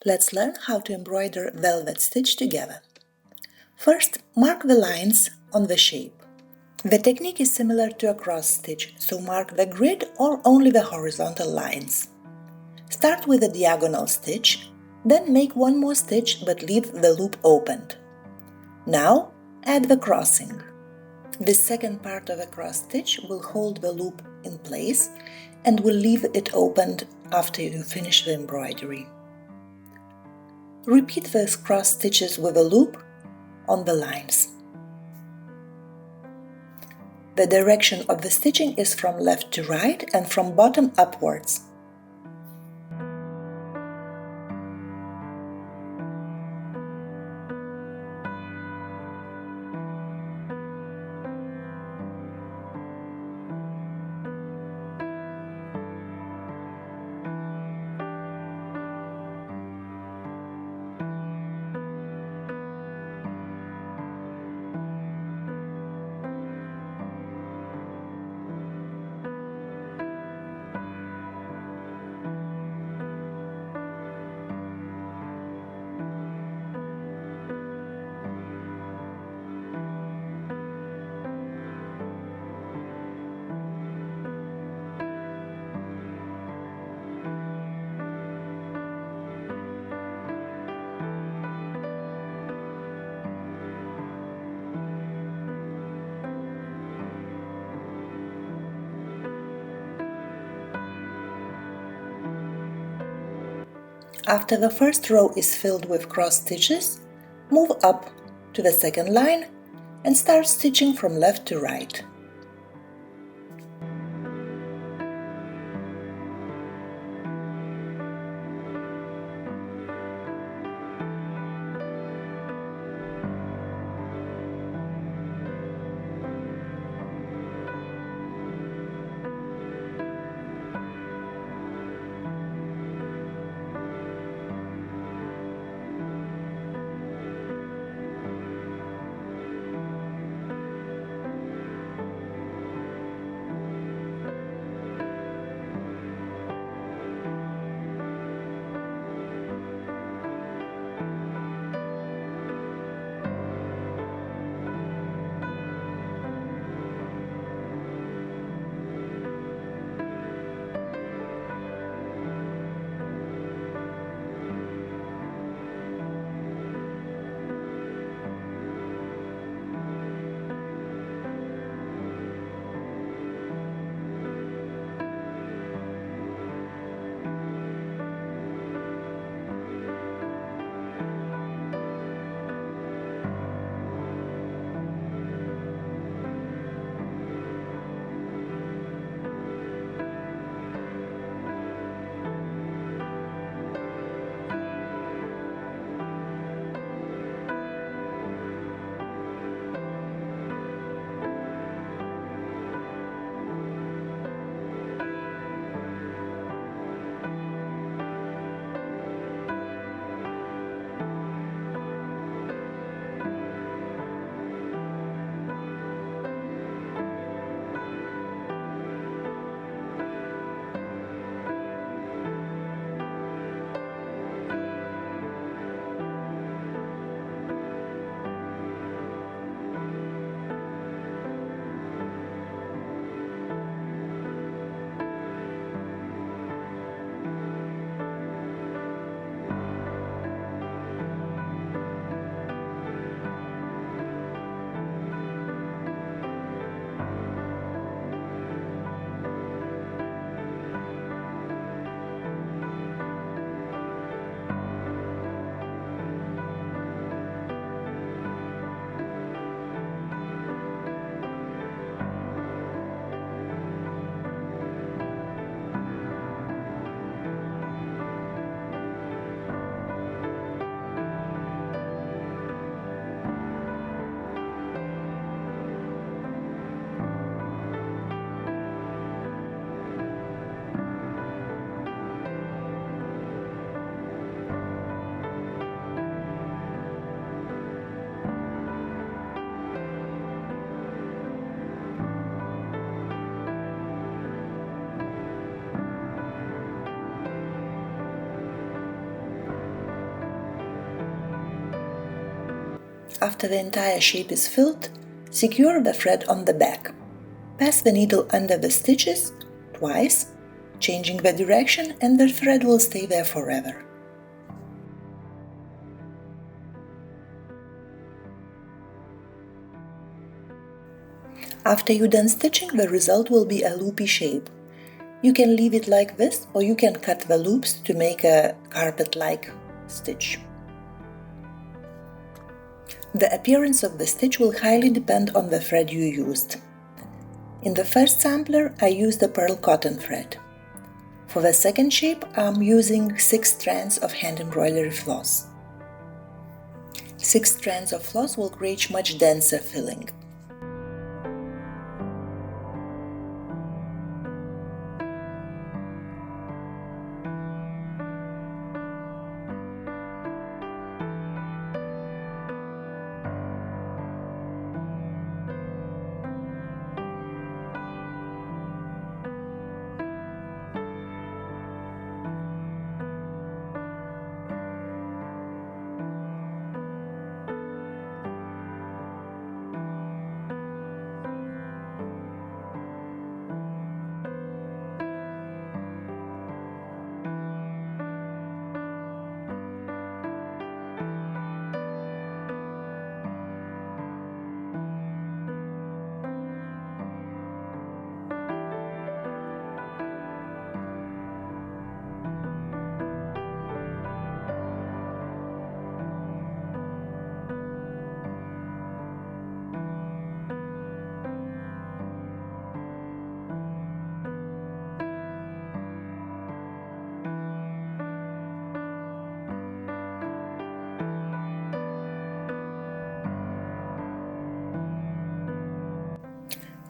Let's learn how to embroider velvet stitch together. First, mark the lines on the shape. The technique is similar to a cross stitch, so mark the grid or only the horizontal lines. Start with a diagonal stitch, then make one more stitch but leave the loop opened. Now add the crossing. This second part of a cross stitch will hold the loop in place and will leave it opened after you finish the embroidery. Repeat these cross stitches with a loop on the lines. The direction of the stitching is from left to right and from bottom upwards. After the first row is filled with cross stitches, move up to the second line and start stitching from left to right. After the entire shape is filled, secure the thread on the back. Pass the needle under the stitches twice, changing the direction, and the thread will stay there forever. After you're done stitching, the result will be a loopy shape. You can leave it like this, or you can cut the loops to make a carpet-like stitch. The appearance of the stitch will highly depend on the thread you used. In the first sampler, I used a pearl cotton thread. For the second shape, I'm using 6 strands of hand embroidery floss. 6 strands of floss will create much denser filling.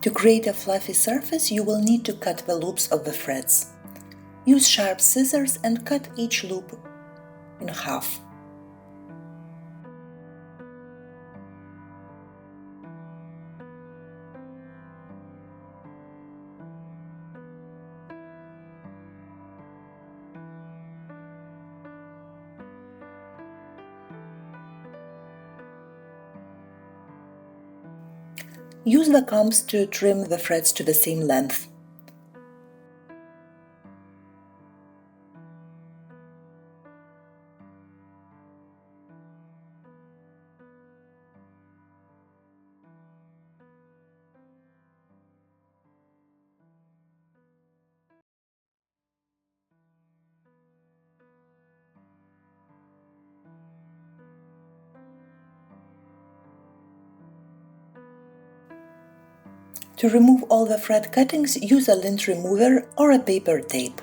To create a fluffy surface, you will need to cut the loops of the threads. Use sharp scissors and cut each loop in half. Use the combs to trim the threads to the same length. To remove all the thread cuttings, use a lint remover or a paper tape.